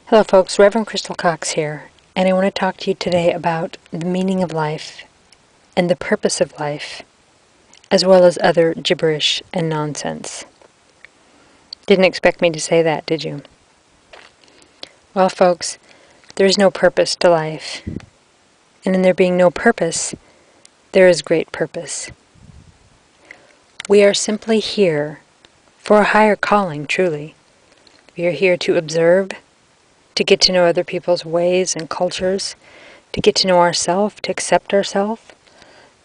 Hello folks, Reverend Crystal Cox here, and I want to talk to you today about the meaning of life and the purpose of life, as well as other gibberish and nonsense. Didn't expect me to say that, did you? Well folks, there is no purpose to life, and in there being no purpose, there is great purpose. We are simply here for a higher calling, truly. We are here to observe, to get to know other people's ways and cultures, to get to know ourselves, to accept ourselves,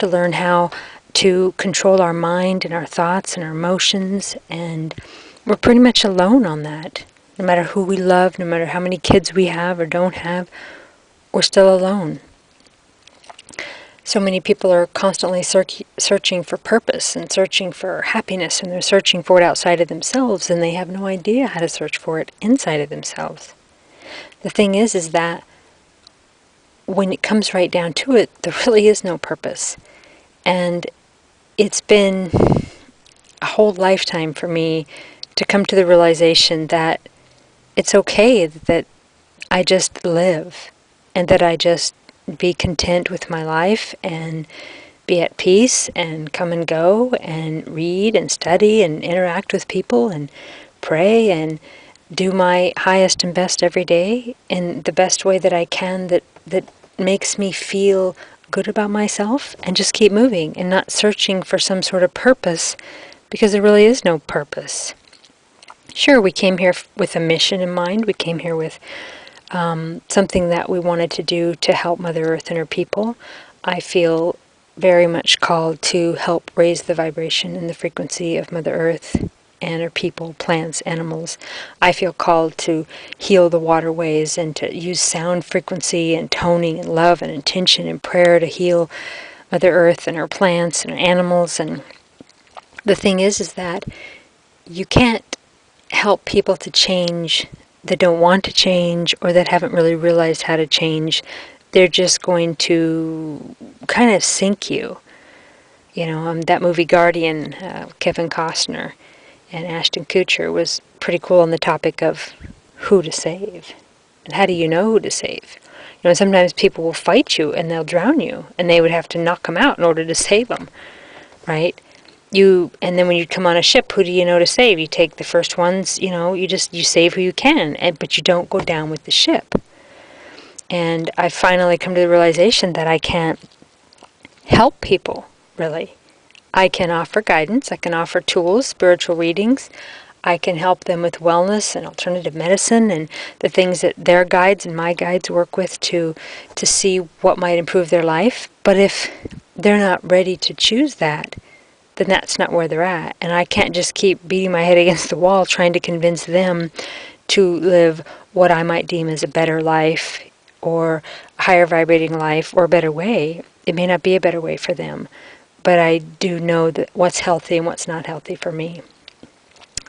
to learn how to control our mind and our thoughts and our emotions, and we're pretty much alone on that. No matter who we love, no matter how many kids we have or don't have, we're still alone. So many people are constantly searching for purpose and searching for happiness, and they're searching for it outside of themselves, and they have no idea how to search for it inside of themselves. The thing is that when it comes right down to it, there really is no purpose. And it's been a whole lifetime for me to come to the realization that it's okay that I just live and that I just be content with my life and be at peace and come and go and read and study and interact with people and pray and do my highest and best every day in the best way that I can that makes me feel good about myself, and just keep moving and not searching for some sort of purpose, because there really is no purpose. Sure, we came here with a mission in mind. We came here with something that we wanted to do to help Mother Earth and her people. I feel very much called to help raise the vibration and the frequency of Mother Earth and her people, plants, animals. I feel called to heal the waterways and to use sound frequency and toning and love and intention and prayer to heal Mother Earth and her plants and her animals. And the thing is that you can't help people to change that don't want to change or that haven't really realized how to change. They're just going to kind of sink you. You know, that movie Guardian, Kevin Costner and Ashton Kutcher, was pretty cool on the topic of who to save. And how do you know who to save? You know, sometimes people will fight you and they'll drown you, and they would have to knock them out in order to save them, right? And then when you come on a ship, who do you know to save? You take the first ones, you know, you save who you can, but you don't go down with the ship. And I finally come to the realization that I can't help people, really. I can offer guidance, I can offer tools, spiritual readings, I can help them with wellness and alternative medicine and the things that their guides and my guides work with to see what might improve their life. But if they're not ready to choose that, then that's not where they're at. And I can't just keep beating my head against the wall trying to convince them to live what I might deem as a better life or a higher vibrating life or a better way. It may not be a better way for them, but I do know that what's healthy and what's not healthy for me.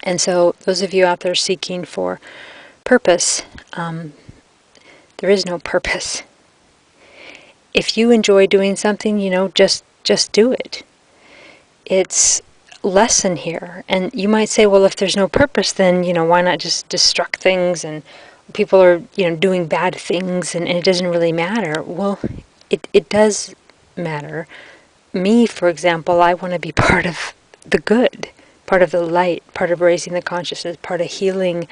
And so those of you out there seeking for purpose, there is no purpose. If you enjoy doing something, you know, just do it. It's lesson here. And you might say, well, if there's no purpose, then, you know, why not just destruct things, and people are, you know, doing bad things and it doesn't really matter. Well, it does matter. Me, for example, I want to be part of the good, part of the light, part of raising the consciousness, part of healing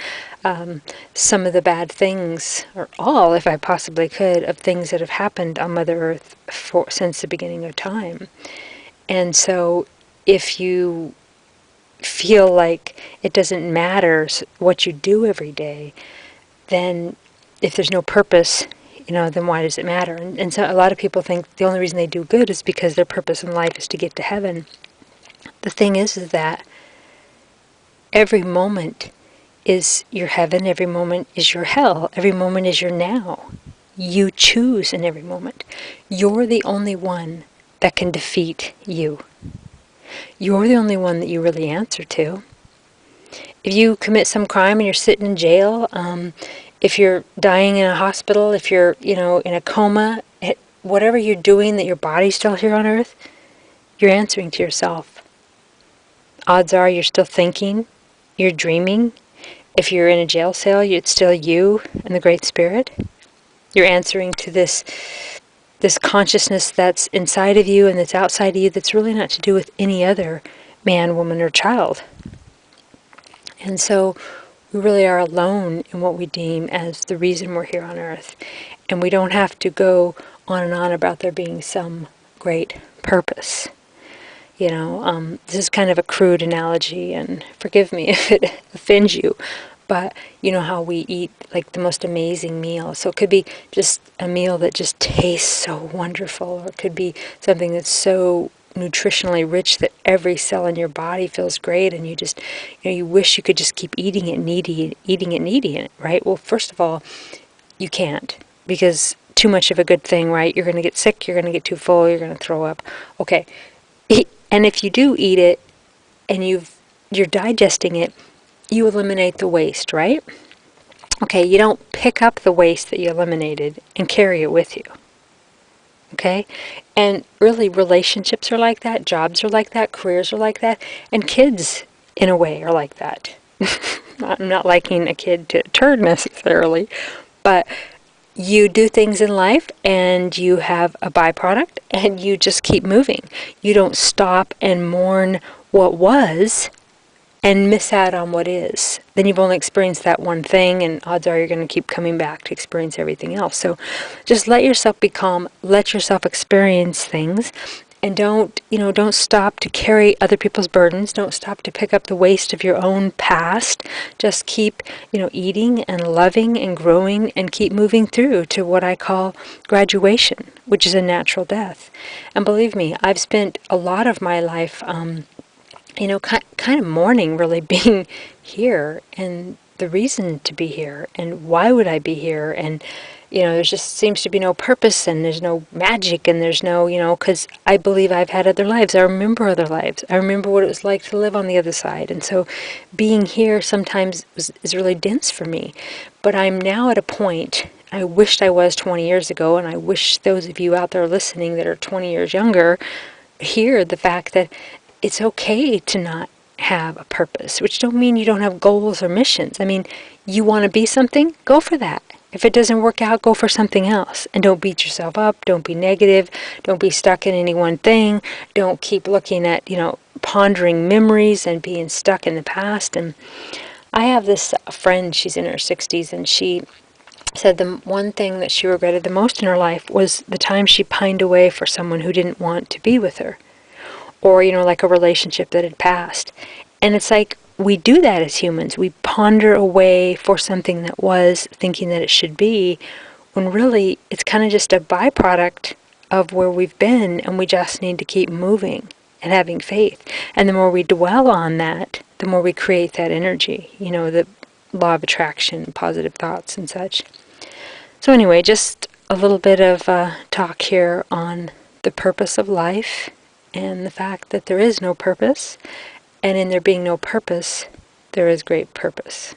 some of the bad things, or all, if I possibly could, of things that have happened on Mother Earth since the beginning of time. And so if you feel like it doesn't matter what you do every day, then if there's no purpose, you know, then why does it matter? And so a lot of people think the only reason they do good is because their purpose in life is to get to heaven. The thing is that every moment is your heaven, every moment is your hell, every moment is your now. You choose in every moment. You're the only one that can defeat you. You're the only one that you really answer to. If you commit some crime and you're sitting in jail, if you're dying in a hospital, if you're, you know, in a coma, whatever you're doing that your body's still here on earth, you're answering to yourself. Odds are you're still thinking, you're dreaming, If you're in a jail cell, it's still you and the Great Spirit. You're answering to this consciousness that's inside of you and that's outside of you that's really not to do with any other man, woman, or child. And so we really are alone in what we deem as the reason we're here on earth. And we don't have to go on and on about there being some great purpose. This is kind of a crude analogy, and forgive me if it offends you, but you know how we eat like the most amazing meal. So it could be just a meal that just tastes so wonderful, or it could be something that's so nutritionally rich that every cell in your body feels great, and you wish you could just keep eating it and eating it, right? Well, first of all, you can't, because too much of a good thing, right? You're going to get sick, you're going to get too full, you're going to throw up. Okay. And if you do eat it and you're digesting it, you eliminate the waste, right? Okay, you don't pick up the waste that you eliminated and carry it with you. Okay? And really, relationships are like that, jobs are like that, careers are like that, and kids, in a way, are like that. I'm not liking a kid to turn necessarily, but you do things in life and you have a byproduct and you just keep moving. You don't stop and mourn what was and miss out on what is. Then you've only experienced that one thing, and odds are you're going to keep coming back to experience everything else. So just let yourself be calm, let yourself experience things, and don't stop to carry other people's burdens. Don't stop to pick up the waste of your own past. Just keep, eating and loving and growing, and keep moving through to what I call graduation, which is a natural death. And believe me, I've spent a lot of my life kind of mourning really being here and the reason to be here and why would I be here, and there just seems to be no purpose and there's no magic and there's no, because I believe I've had other lives. I remember other lives. I remember what it was like to live on the other side, and so being here sometimes is really dense for me. But I'm now at a point, I wished I was 20 years ago, and I wish those of you out there listening that are 20 years younger hear the fact that it's okay to not have a purpose, which don't mean you don't have goals or missions. I mean, you want to be something, go for that. If it doesn't work out, go for something else. And don't beat yourself up. Don't be negative. Don't be stuck in any one thing. Don't keep looking at, pondering memories and being stuck in the past. And I have this friend, she's in her 60s, and she said the one thing that she regretted the most in her life was the time she pined away for someone who didn't want to be with her. Or, like a relationship that had passed. And it's like we do that as humans. We ponder away for something that was, thinking that it should be, when really it's kind of just a byproduct of where we've been, and we just need to keep moving and having faith. And the more we dwell on that, the more we create that energy, the law of attraction, positive thoughts and such. So anyway, just a little bit of talk here on the purpose of life, and the fact that there is no purpose, and in there being no purpose, there is great purpose.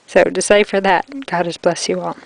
So decipher that. God has blessed you all.